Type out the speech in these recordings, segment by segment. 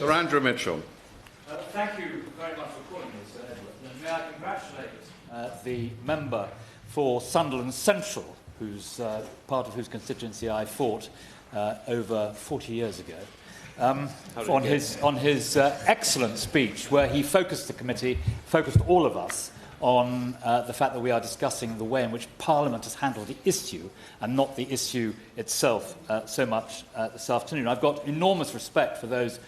Sir Andrew Mitchell. Thank you very much for calling me, Sir Edward. And may I congratulate the member for Sunderland Central, who's part of whose constituency I fought over 40 years ago, on his excellent speech, where he focused the committee, focused all of us on the fact that we are discussing the way in which Parliament has handled the issue and not the issue itself so much this afternoon. I've got enormous respect for those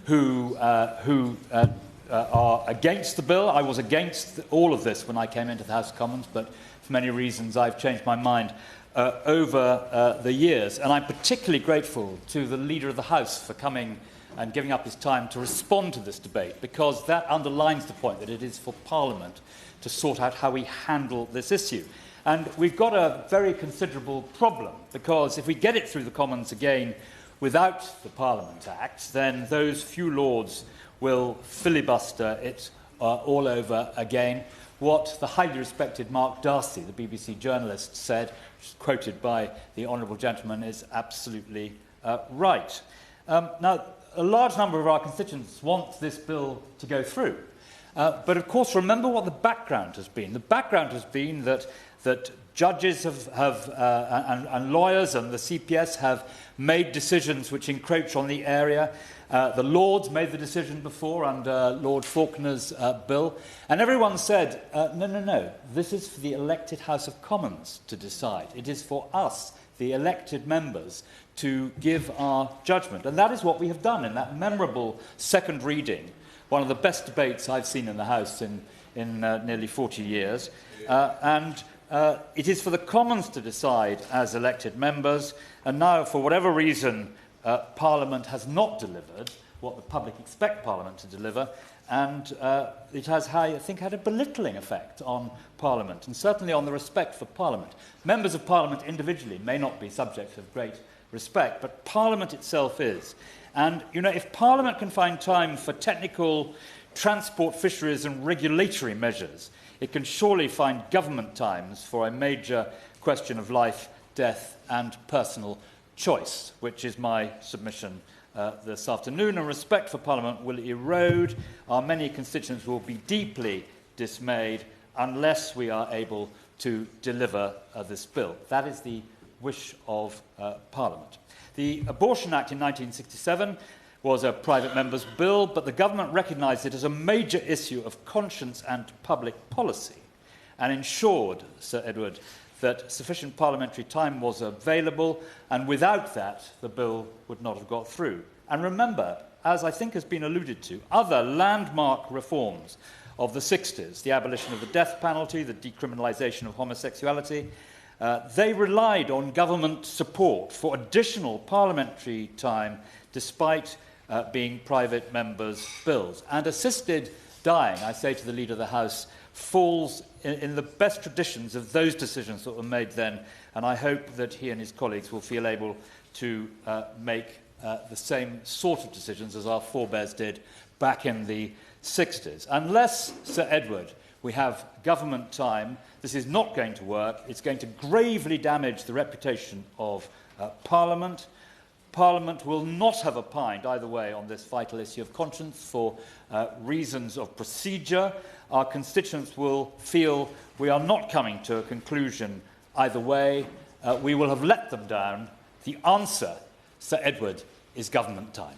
who are against the bill. I was against all of this when I came into the House of Commons, but for many reasons I've changed my mind over the years. And I'm particularly grateful to the Leader of the House for coming and giving up his time to respond to this debate, because that underlines the point that it is for Parliament to sort out how we handle this issue. And we've got a very considerable problem, because if we get it through the Commons again without the Parliament Act, then those few lords will filibuster it all over again. What the highly respected Mark Darcy, the BBC journalist, said, which is quoted by the honourable gentleman, is absolutely right. Now, a large number of our constituents want this bill to go through. But of course, remember what the background has been. The background has been that judges and lawyers and the CPS have made decisions which encroach on the area. The Lords made the decision before under Lord Faulkner's bill. And everyone said, no, this is for the elected House of Commons to decide. It is for us, the elected members, to give our judgment. And that is what we have done in that memorable second reading, one of the best debates I've seen in the House in nearly 40 years. It is for the Commons to decide as elected members, and now, for whatever reason, Parliament has not delivered what the public expect Parliament to deliver, and it has, I think, had a belittling effect on Parliament, and certainly on the respect for Parliament. Members of Parliament individually may not be subjects of great respect, but Parliament itself is. And, you know, if Parliament can find time for technical transport, fisheries and regulatory measures, it can surely find government times for a major question of life, death and personal choice, which is my submission this afternoon. And respect for Parliament will erode. Our many constituents will be deeply dismayed unless we are able to deliver this bill. That is the wish of Parliament. The Abortion Act in 1967 was a private member's bill, but the government recognised it as a major issue of conscience and public policy and ensured, Sir Edward, that sufficient parliamentary time was available, and without that, the bill would not have got through. And remember, as I think has been alluded to, other landmark reforms of the 60s, the abolition of the death penalty, the decriminalisation of homosexuality, they relied on government support for additional parliamentary time despite being private members' bills. And assisted dying, I say to the Leader of the House, falls in the best traditions of those decisions that were made then, and I hope that he and his colleagues will feel able to make the same sort of decisions as our forebears did back in the 60s. Unless, Sir Edward, we have government time, this is not going to work. It's going to gravely damage the reputation of Parliament. Parliament will not have opined either way on this vital issue of conscience for reasons of procedure. Our constituents will feel we are not coming to a conclusion either way. We will have let them down. The answer, Sir Edward, is government time.